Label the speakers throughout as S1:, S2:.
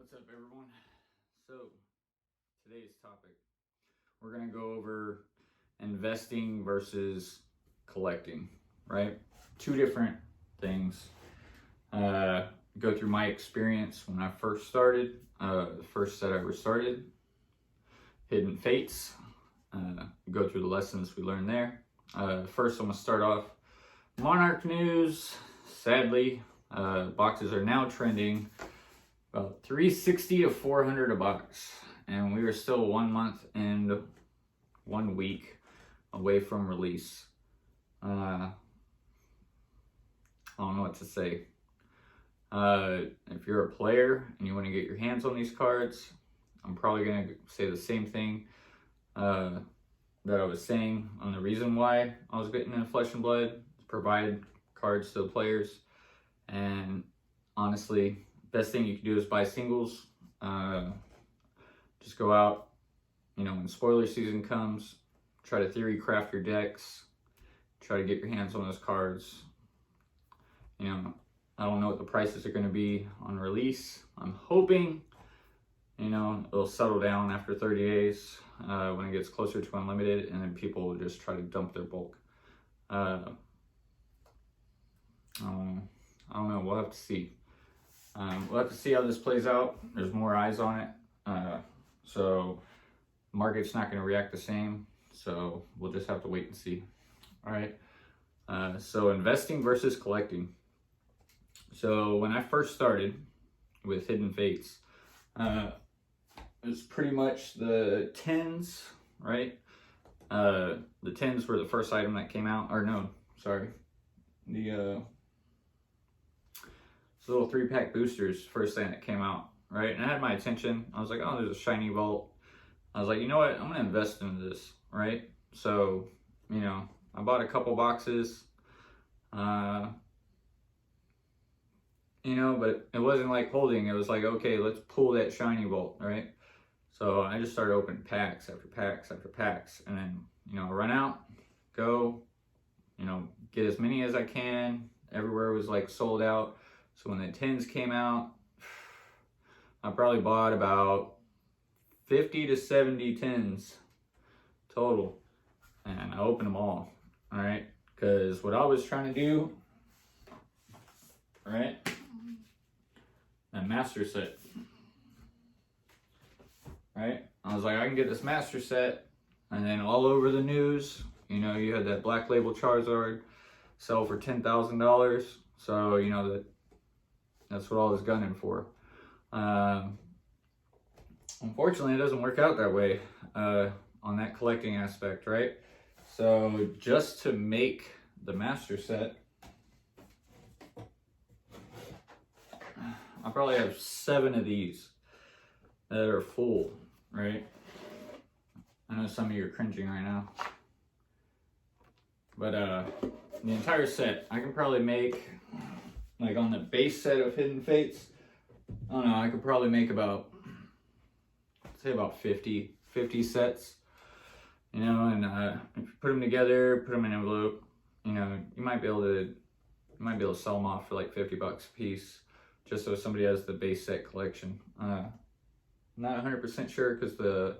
S1: What's up, everyone? So, today's topic, we're going to go over investing versus collecting, right? Two different things. Go through my experience when I first started, the first set I ever started, Hidden Fates. Go through the lessons we learned there. First, I'm going to start off Monarch news. Sadly, boxes are now trending about $360 to $400 a box, and we are still 1 month and 1 week away from release. I don't know what to say. If you're a player and you want to get your hands on these cards, I'm probably going to say the same thing that I was saying on the reason why I was getting into Flesh and Blood, provide cards to the players. And honestly, best thing you can do is buy singles. Just go out, when spoiler season comes, try to theory craft your decks, try to get your hands on those cards. I don't know what the prices are going to be on release. I'm hoping, it'll settle down after 30 days when it gets closer to unlimited, and then people will just try to dump their bulk. I don't know. We'll have to see. We'll have to see how this plays out. There's more eyes on it. So the market's not going to react the same. So we'll just have to wait and see. All right. So investing versus collecting. So when I first started with Hidden Fates, it was pretty much the 10s, right? The 10s were the first item that came out. Or no, sorry. The little 3-pack boosters, first thing that came out, right? And it had my attention. I was like, oh, there's a shiny vault. I was like, you know what? I'm going to invest into this, right? So, I bought a couple boxes, but it wasn't like holding. It was like, okay, let's pull that shiny vault, right? So I just started opening packs after packs after packs. And then, run out, go, get as many as I can. Everywhere was like sold out. So when the 10s came out, I probably bought about 50 to 70 10s total. And I opened them all right? Because what I was trying to do, right? That master set, right? I was like, I can get this master set, and then all over the news, you had that Black Label Charizard sell for $10,000. So, that's what I was gunning for. Unfortunately, it doesn't work out that way on that collecting aspect, right? So just to make the master set, I probably have 7 of these that are full, right? I know some of you are cringing right now. But the entire set, I can probably make, like on the base set of Hidden Fates, I don't know, I could probably make about, say about 50 sets, and if you put them together, put them in an envelope, you might be able to sell them off for like $50 a piece, just so somebody has the base set collection. Not 100% sure, because the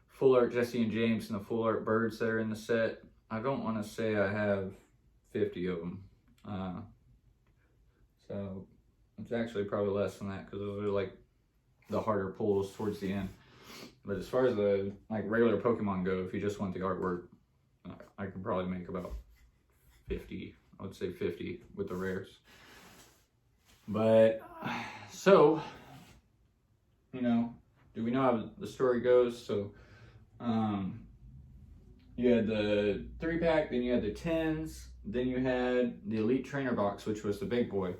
S1: full art Jesse and James and the full art birds that are in the set, I don't want to say I have 50 of them. So it's actually probably less than that, because those are like the harder pulls towards the end. But as far as the regular Pokemon go, if you just want the artwork, I could probably make about 50. I would say 50 with the rares. But so, do we know how the story goes? So you had the 3-pack, then you had the 10s, then you had the Elite Trainer box, which was the big boy.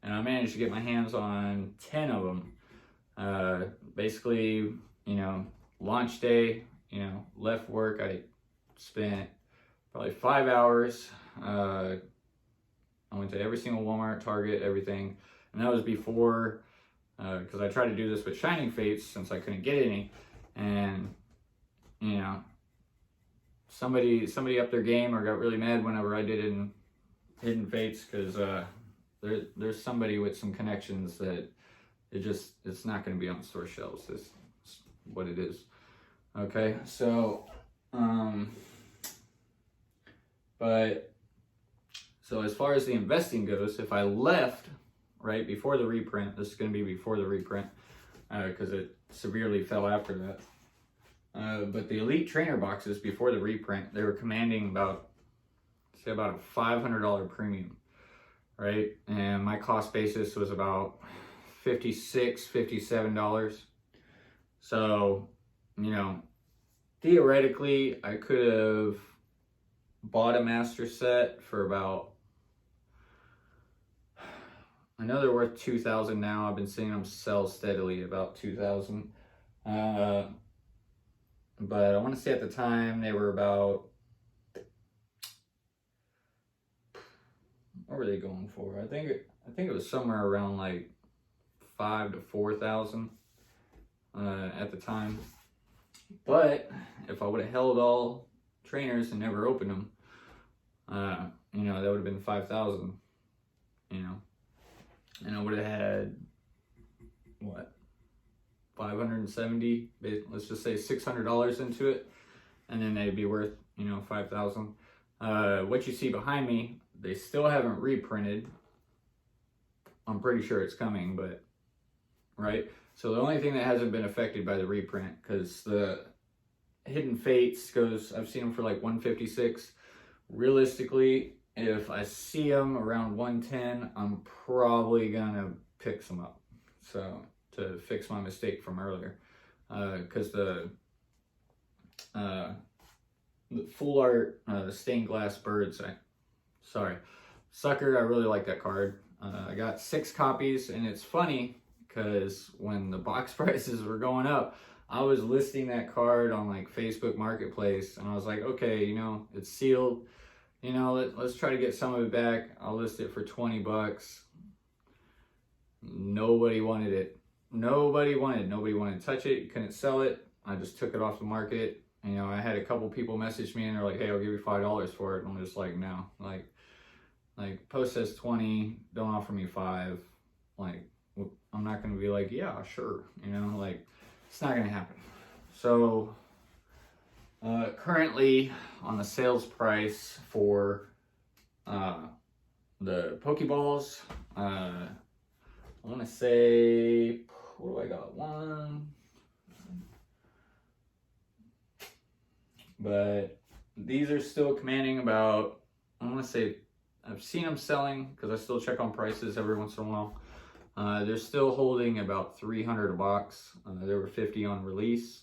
S1: And I managed to get my hands on 10 of them. Basically, launch day, left work, I spent probably 5 hours. I went to every single Walmart, Target, everything. And that was before, because I tried to do this with Shining Fates since I couldn't get any. And, somebody upped their game or got really mad whenever I did it in Hidden Fates, because there's somebody with some connections that it's not going to be on store shelves. It's what it is. Okay, so but so as far as the investing goes, if I left right before the reprint, this is going to be before the reprint because it severely fell after that. But the Elite Trainer boxes before the reprint, they were commanding about a $500 premium, right? And my cost basis was about $56, $57. So, you know, theoretically, I could have bought a master set for about, I know they're worth $2,000 now. I've been seeing them sell steadily about $2,000. But I want to say at the time they were about, what were they going for? I think it was somewhere around like $5,000 to $4,000 at the time. But if I would have held all trainers and never opened them, you know, that would have been $5,000. You know, and I would have had what, 570, let's just say $600 into it, and then they'd be worth, you know, $5,000. What you see behind me, they still haven't reprinted. I'm pretty sure it's coming, but right. So the only thing that hasn't been affected by the reprint, because the Hidden Fates goes, I've seen them for like 156. Realistically, if I see them around 110, I'm probably gonna pick some up. So to fix my mistake from earlier, because the full art stained glass birds. Sucker. I really like that card. I got 6 copies, and it's funny because when the box prices were going up, I was listing that card on like Facebook Marketplace, and I was like, okay, you know, it's sealed. You know, let's try to get some of it back. I'll list it for $20. Nobody wanted it. Nobody wanted to touch it. You couldn't sell it. I just took it off the market. You know, I had a couple people message me and they're like, hey, I'll give you $5 for it. And I'm just like, no. Like post says 20, don't offer me 5. Like, I'm not going to be like, yeah, sure. You know, like, it's not going to happen. So, currently on the sales price for the Pokeballs, I want to say, what do I got? 1. But these are still commanding about, I want to say, I've seen them selling, because I still check on prices every once in a while. They're still holding about $300 a box. There were 50 on release.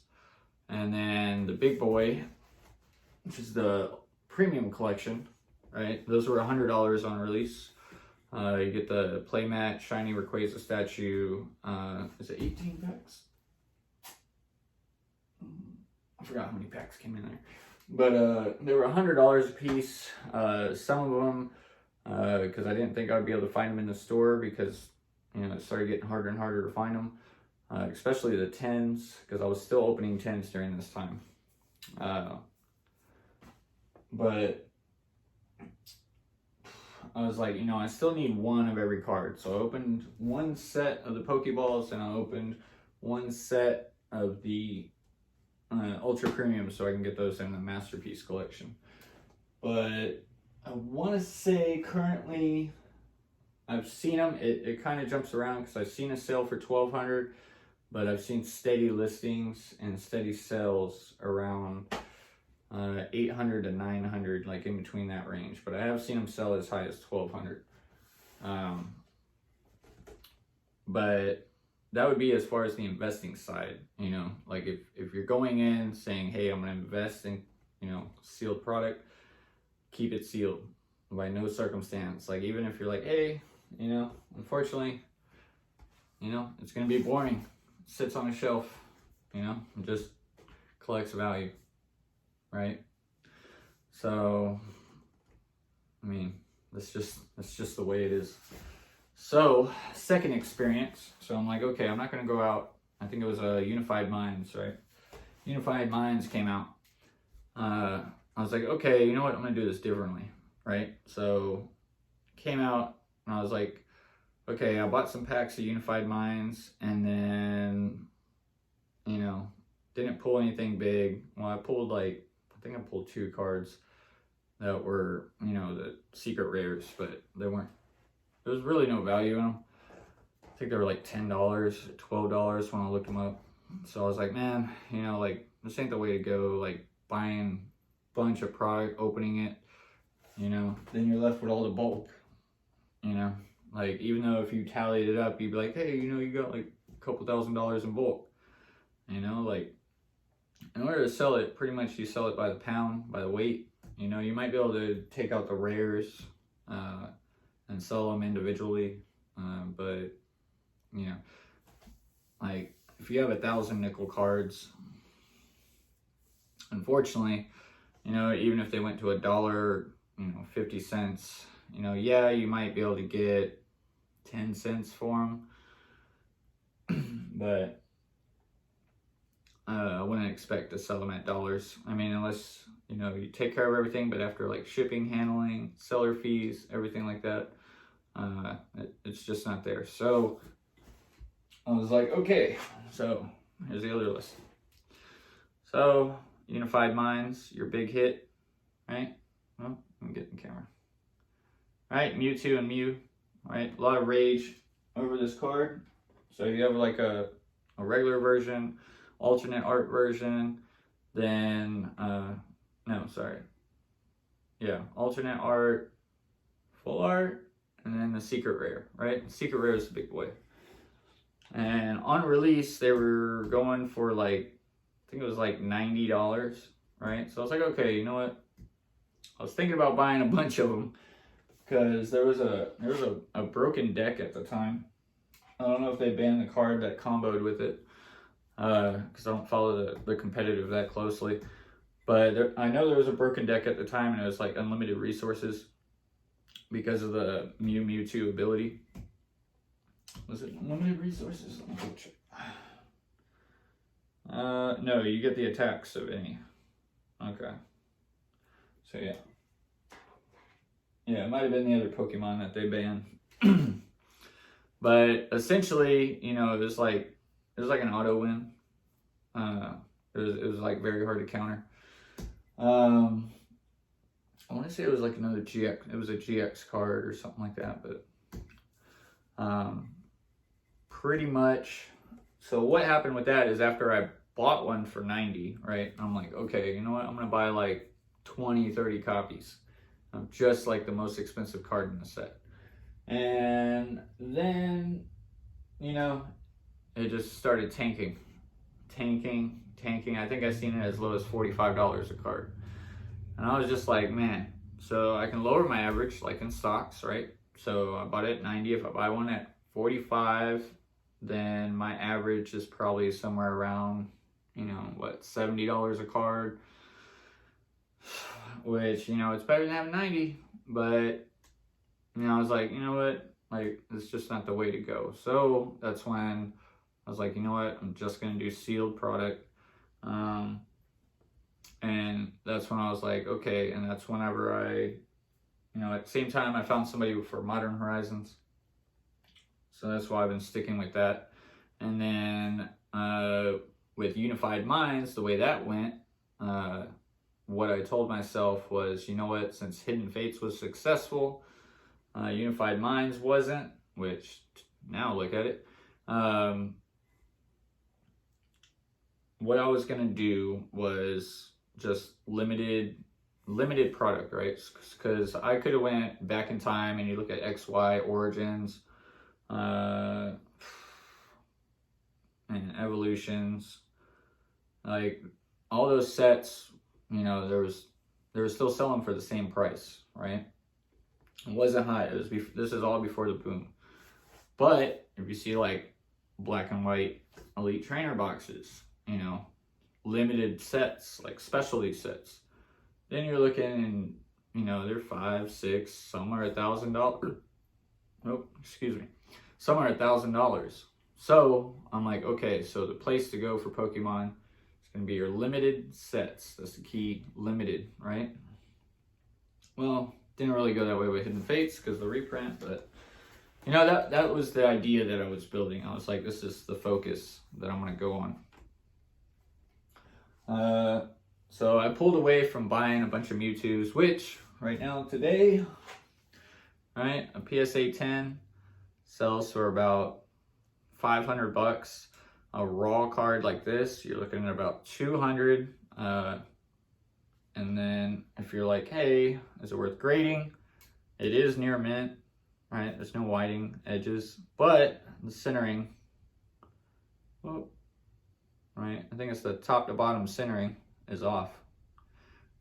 S1: And then the big boy, which is the premium collection, right? Those were $100 on release. You get the playmat, shiny Rayquaza statue. Is it 18 packs? I forgot how many packs came in there. But they were $100 a piece. Some of them, because I didn't think I'd be able to find them in the store, because, you know, it started getting harder and harder to find them. Especially the 10s, because I was still opening 10s during this time. But I was like, you know, I still need 1 of every card. So I opened 1 set of the Pokeballs, and I opened 1 set of the Ultra Premium, so I can get those in the Masterpiece collection. But I want to say currently, I've seen them. It kind of jumps around, because I've seen a sale for $1,200, but I've seen steady listings and steady sales around $800 to $900, like in between that range. But I have seen them sell as high as $1,200. But that would be as far as the investing side. You know, like if you're going in saying, hey, I'm going to invest in, you know, sealed product, keep it sealed by no circumstance. Like, even if you're like, hey, you know, unfortunately, you know, it's going to be boring. It sits on a shelf, you know, and just collects value, right? So, I mean, that's just the way it is. So, second experience. So I'm like, okay, I'm not going to go out. I think it was Unified Minds, right? Unified Minds came out. I was like, okay, you know what? I'm going to do this differently, right? So, came out, and I was like, okay, I bought some packs of Unified Minds, and then, you know, didn't pull anything big. Well, I think I pulled 2 cards that were, you know, the secret rares, but there was really no value in them. I think they were like $10, $12 when I looked them up. So I was like, man, you know, like, this ain't the way to go. Like, buying a bunch of product, opening it, you know, then you're left with all the bulk, you know. Like, even though if you tallied it up, you'd be like, hey, you know, you got like a couple $1,000s in bulk, you know. Like, in order to sell it, pretty much you sell it by the pound, by the weight. You know, you might be able to take out the rares and sell them individually, but, you know, like, if you have 1,000 nickel cards, unfortunately, you know, even if they went to $1, you know, 50 cents, you know, yeah, you might be able to get 10 cents for them, but I wouldn't expect to sell them at dollars. I mean, unless, you know, you take care of everything, but after like shipping, handling, seller fees, everything like that, it's just not there. So I was like, okay, so here's the other list. So Unified Minds, your big hit, right? Well, I'm getting the camera. All right, Mewtwo and Mew, right? A lot of rage over this card. So you have like a regular version, alternate art version, then, alternate art, full art, and then the secret rare, right? The secret rare is the big boy. And on release, they were going for like, I think it was like $90, right? So I was like, okay, you know what? I was thinking about buying a bunch of them because there was a broken deck at the time. I don't know if they banned the card that comboed with it because I don't follow the competitive that closely. But I know there was a broken deck at the time, and it was like unlimited resources because of the Mewtwo ability. Was it unlimited resources? Let me go check. No, you get the attacks of any. Okay. So yeah. Yeah, it might have been the other Pokemon that they banned. But essentially, you know, it was like an auto win. It was like very hard to counter. I want to say it was like another GX. It was a GX card or something like that, but pretty much. So what happened with that is after I bought one for 90, right? I'm like, okay, you know what? I'm gonna buy like 20, 30 copies of just like the most expensive card in the set. And then, you know, it just started tanking. I think I seen it as low as $45 a card. And I was just like, man, so I can lower my average like in stocks, right? So I bought it at 90. If I buy one at 45, then my average is probably somewhere around, you know, what, $70 a card, which, you know, it's better than having 90, but, you know, I was like, you know what, like, it's just not the way to go. So that's when I was like, you know what, I'm just going to do sealed product. And that's when I was like, okay, and that's whenever I, you know, at the same time I found somebody for Modern Horizons. So that's why I've been sticking with that. And then with Unified Minds, the way that went, what I told myself was, you know what, since Hidden Fates was successful, Unified Minds wasn't, which now look at it. What I was going to do was just limited product, right? Because I could have went back in time and you look at XY Origins, and Evolutions, like all those sets, you know, they were still selling for the same price, right? It wasn't high. This is all before the boom. But if you see like black and white Elite Trainer boxes, you know, limited sets, like specialty sets, then you're looking and, you know, they're $500, $600, some are $1,000. Oh, excuse me. Some are $1,000. So I'm like, okay, so the place to go for Pokemon is going to be your limited sets. That's the key, limited, right? Well, didn't really go that way with Hidden Fates because the reprint, but you know, that was the idea that I was building. I was like, this is the focus that I'm going to go on. So I pulled away from buying a bunch of Mewtwo's, which right now today, right, a PSA 10 sells for about $500. A raw card like this, you're looking at about 200. And then if you're like, hey, is it worth grading? It is near mint, right? There's no whiting edges, but the centering, oh, right? I think it's the top to bottom centering is off,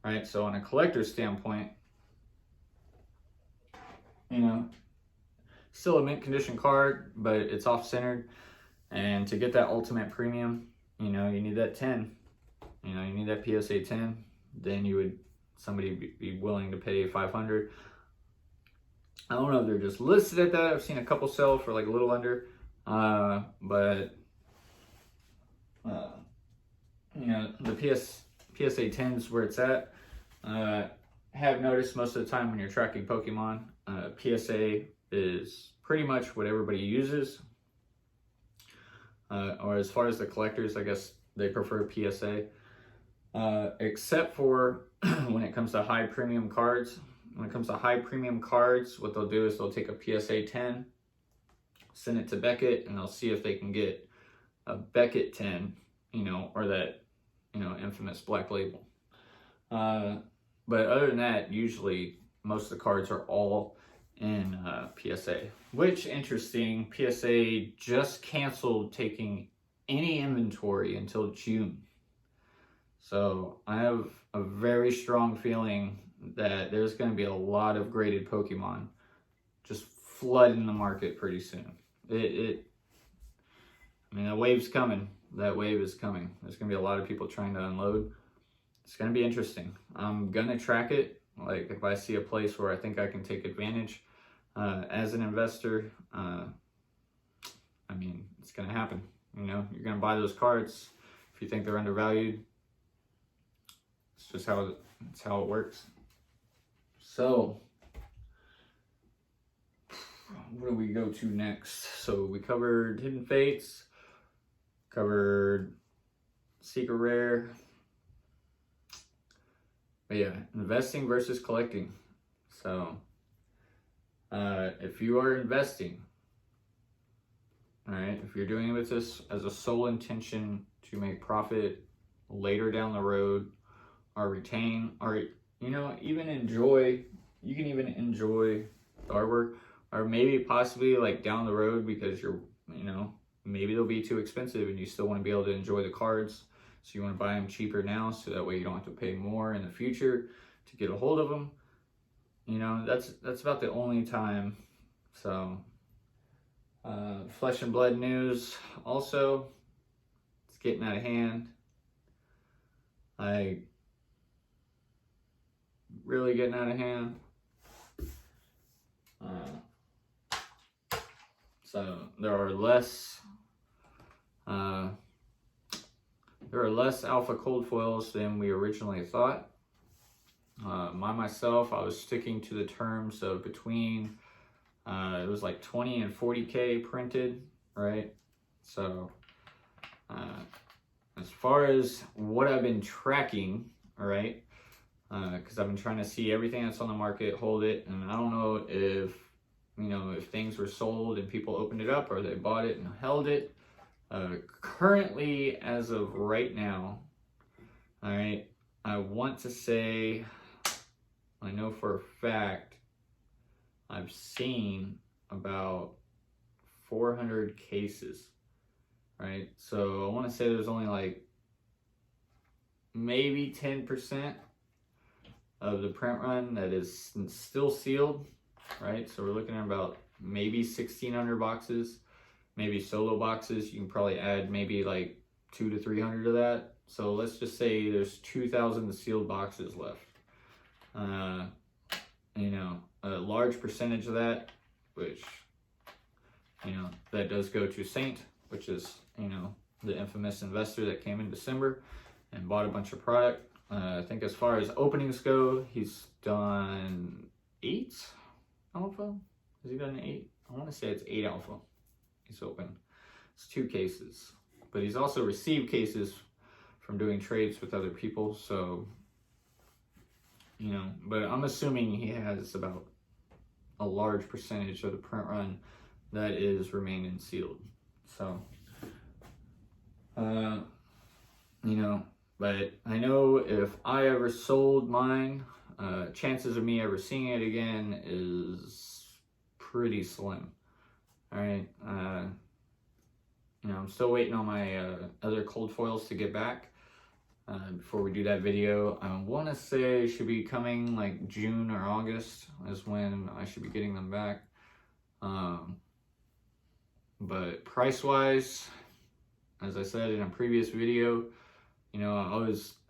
S1: right? So on a collector's standpoint, you know, still a mint condition card, but it's off centered. And to get that ultimate premium, you know, you need that 10. You know, you need that PSA 10. Then somebody be willing to pay 500. I don't know if they're just listed at that. I've seen a couple sell for like a little under, but you know, the PSA 10 is where it's at. Have noticed most of the time when you're tracking Pokemon, PSA is pretty much what everybody uses. Or as far as the collectors, I guess they prefer PSA. Except for when it comes to high premium cards. When it comes to high premium cards, what they'll do is they'll take a PSA 10, send it to Beckett, and they'll see if they can get a Beckett 10, you know, or that, you know, infamous black label. But other than that, usually most of the cards are all in PSA. Which, interesting, PSA just canceled taking any inventory until June. So I have a very strong feeling that there's going to be a lot of graded Pokemon just flooding the market pretty soon. I mean, that wave's coming. That wave is coming. There's going to be a lot of people trying to unload. It's going to be interesting. I'm going to track it. Like, if I see a place where I think I can take advantage as an investor, I mean, it's going to happen. You know, you're going to buy those cards if you think they're undervalued. It's just how it works. So, what do we go to next? So we covered Hidden Fates, covered Secret Rare. But yeah, investing versus collecting. So, if you are investing, all right, if you're doing it with this as a sole intention to make profit later down the road, or retain, or, you know, even enjoy, you can even enjoy the artwork, or maybe possibly like down the road because you're, you know, maybe they'll be too expensive and you still want to be able to enjoy the cards. So you want to buy them cheaper now so that way you don't have to pay more in the future to get a hold of them. You know, that's about the only time. So, Flesh and Blood news also, it's getting out of hand. Really getting out of hand. So there are less alpha cold foils than we originally thought. Myself, I was sticking to the terms of between it was like 20 and 40K printed, right? So as far as what I've been tracking, all right, because I've been trying to see everything that's on the market, hold it, and I don't know if, you know, if things were sold and people opened it up or they bought it and held it. Currently, as of right now, all right, I want to say, I know for a fact, I've seen about 400 cases, right? So I want to say there's only like maybe 10% of the print run that is still sealed, right? So we're looking at about maybe 1,600 boxes, maybe solo boxes. You can probably add maybe like 200 to 300 of that. So let's just say there's 2,000 sealed boxes left. You know, a large percentage of that, which, you know, that does go to Saint, which is, you know, the infamous investor that came in December and bought a bunch of product. I think as far as openings go, he's done 8 alpha. Has he done 8? I want to say it's 8 alpha. He's open. It's 2 cases. But he's also received cases from doing trades with other people. So, you know, but I'm assuming he has about a large percentage of the print run that is remaining sealed. So, you know, but I know if I ever sold mine, chances of me ever seeing it again is pretty slim. All right. You know, I'm still waiting on my other cold foils to get back before we do that video. I want to say it should be coming like June or August is when I should be getting them back. But price-wise, as I said in a previous video, you know,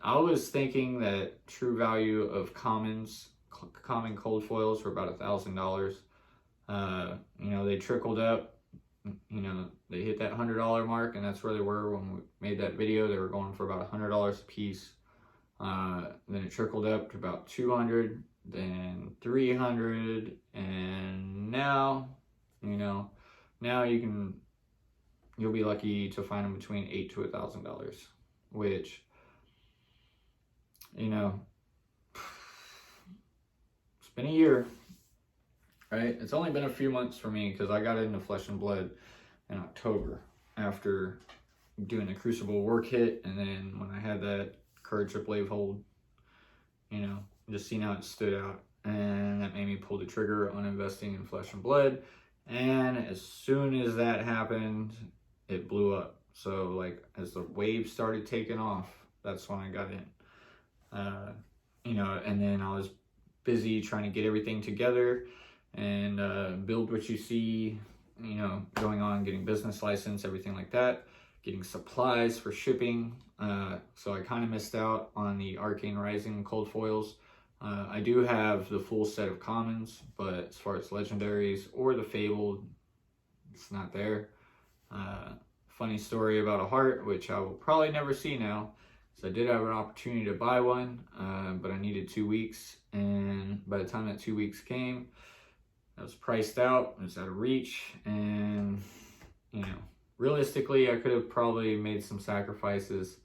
S1: I was thinking that true value of common cold foils were about $1,000. You know, they trickled up. You know, they hit that $100 mark, and that's where they were when we made that video. They were going for about $100 a piece. Then it trickled up to about $200, then $300, and now, you know, now you'll be lucky to find them between $8,000 to $1,000, which, you know, it's been a year. Right? It's only been a few months for me because I got into Flesh and Blood in October after doing the Crucible work hit, and then when I had that Courage Rip Wave hold, you know, just seeing how it stood out, and that made me pull the trigger on investing in Flesh and Blood. And as soon as that happened, it blew up. So like as the wave started taking off, that's when I got in. You know, and then I was busy trying to get everything together and build what you see, you know, going on, getting business license, everything like that, getting supplies for shipping. So I kind of missed out on the Arcane Rising cold foils. I do have the full set of commons, but as far as legendaries or the fabled, it's not there. Funny story about a heart, which I will probably never see now. So I did have an opportunity to buy one, but I needed 2 weeks. And by the time that 2 weeks came, I was priced out, it was out of reach, and, you know, realistically, I could have probably made some sacrifices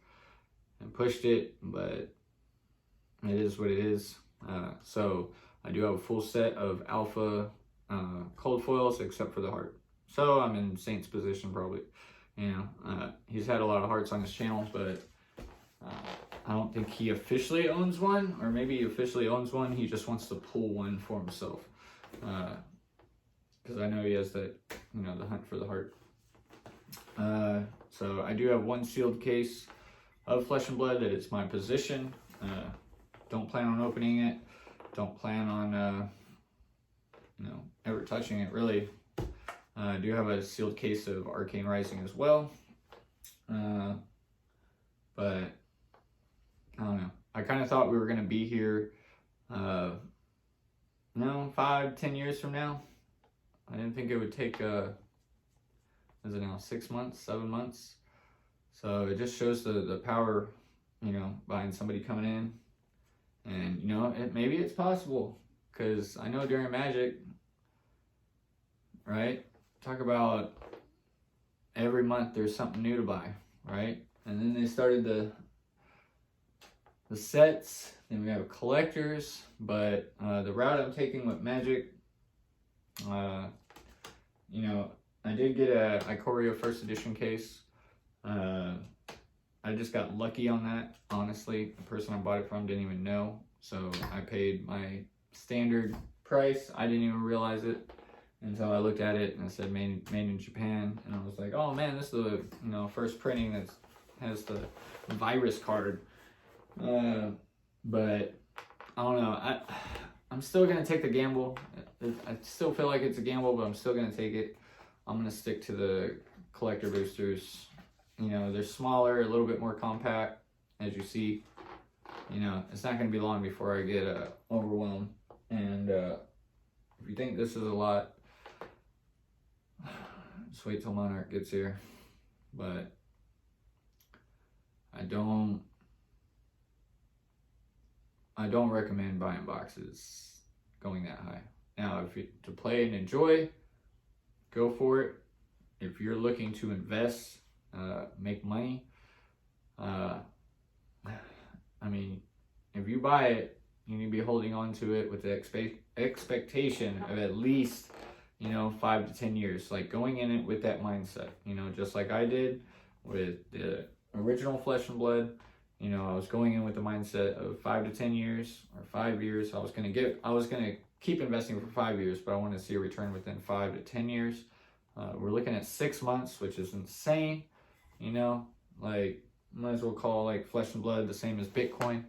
S1: and pushed it, but it is what it is. So I do have a full set of alpha cold foils, except for the heart. So I'm in Saint's position, probably. You know, he's had a lot of hearts on his channel, but I don't think he officially owns one, or maybe he officially owns one, he just wants to pull one for himself. Because I know he has that, you know, the hunt for the heart. So I do have one sealed case of Flesh and Blood that it's my position. Don't plan on opening it. Don't plan on, you know, ever touching it, really. I do have a sealed case of Arcane Rising as well. But, I don't know. I kind of thought we were going to be here, 5-10 years from now. I didn't think it would take, is it now 6 months, 7 months? So it just shows the power, you know, behind somebody coming in. And, you know, maybe it's possible. Because I know during Magic, right? Talk about every month there's something new to buy, right? And then they started the sets, then we have collectors, but the route I'm taking with Magic, you know, I did get a Ikoria first edition case. I just got lucky on that, honestly. The person I bought it from didn't even know, so I paid my standard price. I didn't even realize it until I looked at it and it said made in Japan, and I was like, oh man, this is the, you know, first printing that has the virus card. But I don't know. I'm still gonna take the gamble. I still feel like it's a gamble, but I'm still gonna take it. I'm gonna stick to the collector boosters. You know, they're smaller, a little bit more compact, as you see. You know, it's not gonna be long before I get overwhelmed. And if you think this is a lot, just wait till Monarch gets here. But I don't recommend buying boxes going that high. Now, if you to play and enjoy, go for it. If you're looking to invest, make money, I mean, if you buy it, you need to be holding on to it with the expectation of at least, 5 to 10 years. Like going in it with that mindset, just like I did with the original Flesh and Blood. I was going in with the mindset of 5 to 10 years or 5 years. I was going to keep investing for 5 years, but I want to see a return within 5 to 10 years. We're looking at 6 months, which is insane. Like, might as well call like Flesh and Blood the same as Bitcoin.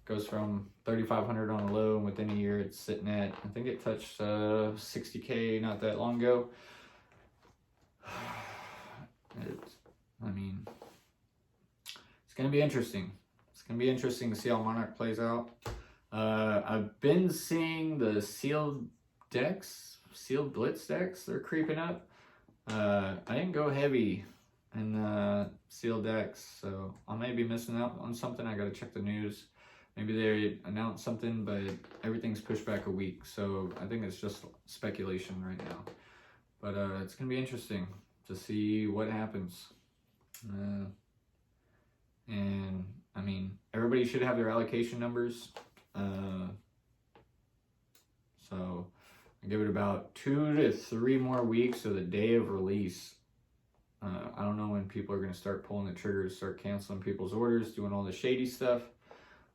S1: Goes from 3,500 on a low, and within a year it's sitting at, I think it touched 60K not that long ago. It's going to be interesting. It's going to be interesting to see how Monarch plays out. I've been seeing the sealed blitz decks, they're creeping up. I didn't go heavy in the sealed decks, so I may be missing out on something. I got to check the news. Maybe they announced something, but everything's pushed back a week, so I think it's just speculation right now. But it's going to be interesting to see what happens. And I mean, everybody should have their allocation numbers. So I give it about 2 to 3 more weeks of the day of release. I don't know when people are going to start pulling the triggers, start canceling people's orders, doing all the shady stuff.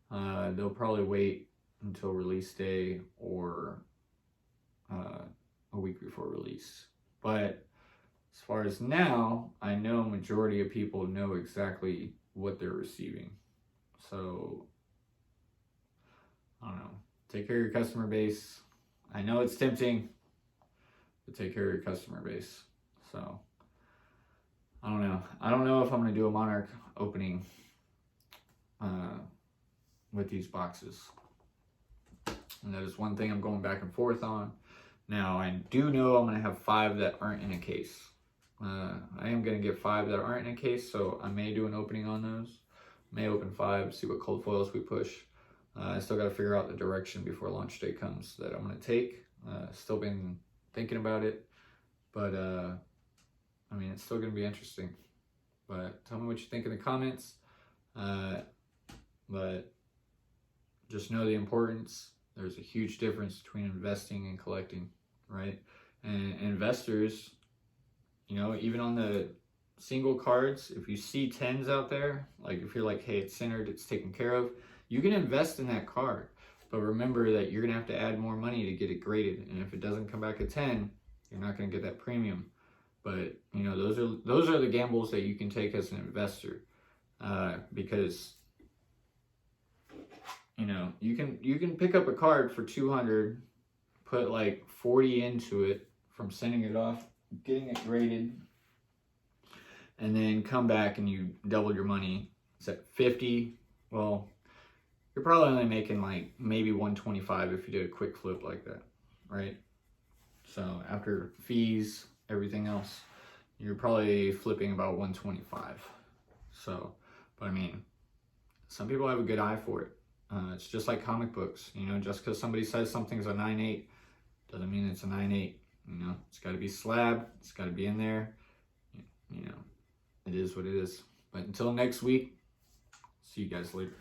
S1: They'll probably wait until release day or a week before release. But as far as now, I know a majority of people know exactly what they're receiving. So, I don't know. Take care of your customer base. I know it's tempting, but take care of your customer base. So, I don't know. I don't know if I'm going to do a Monarch opening with these boxes. And that is one thing I'm going back and forth on. Now, I do know I'm going to have 5 that aren't in a case. I am going to get 5 that aren't in a case, so I may do an opening on those. May open 5, see what cold foils we push. I still got to figure out the direction before launch day comes that I'm going to take. Still been thinking about it, but I mean, it's still going to be interesting. But tell me what you think in the comments. But just know the importance. There's a huge difference between investing and collecting, right? And investors, even on the single cards, if you see 10s out there, like if you're like, hey, it's centered, it's taken care of, you can invest in that card. But remember that you're going to have to add more money to get it graded. And if it doesn't come back a 10, you're not going to get that premium. But, those are the gambles that you can take as an investor. Because, you can pick up a card for 200, put like 40 into it from sending it off, getting it graded, and then come back and you double your money. It's at 50. Well, you're probably only making like maybe 125 if you did a quick flip like that, right? So after fees, everything else, you're probably flipping about 125. So, but I mean, some people have a good eye for it. It's just like comic books, just because somebody says something's a 9.8 doesn't mean it's a 9.8. It's got to be slab, it's got to be in there. It is what it is. But until next week, see you guys later.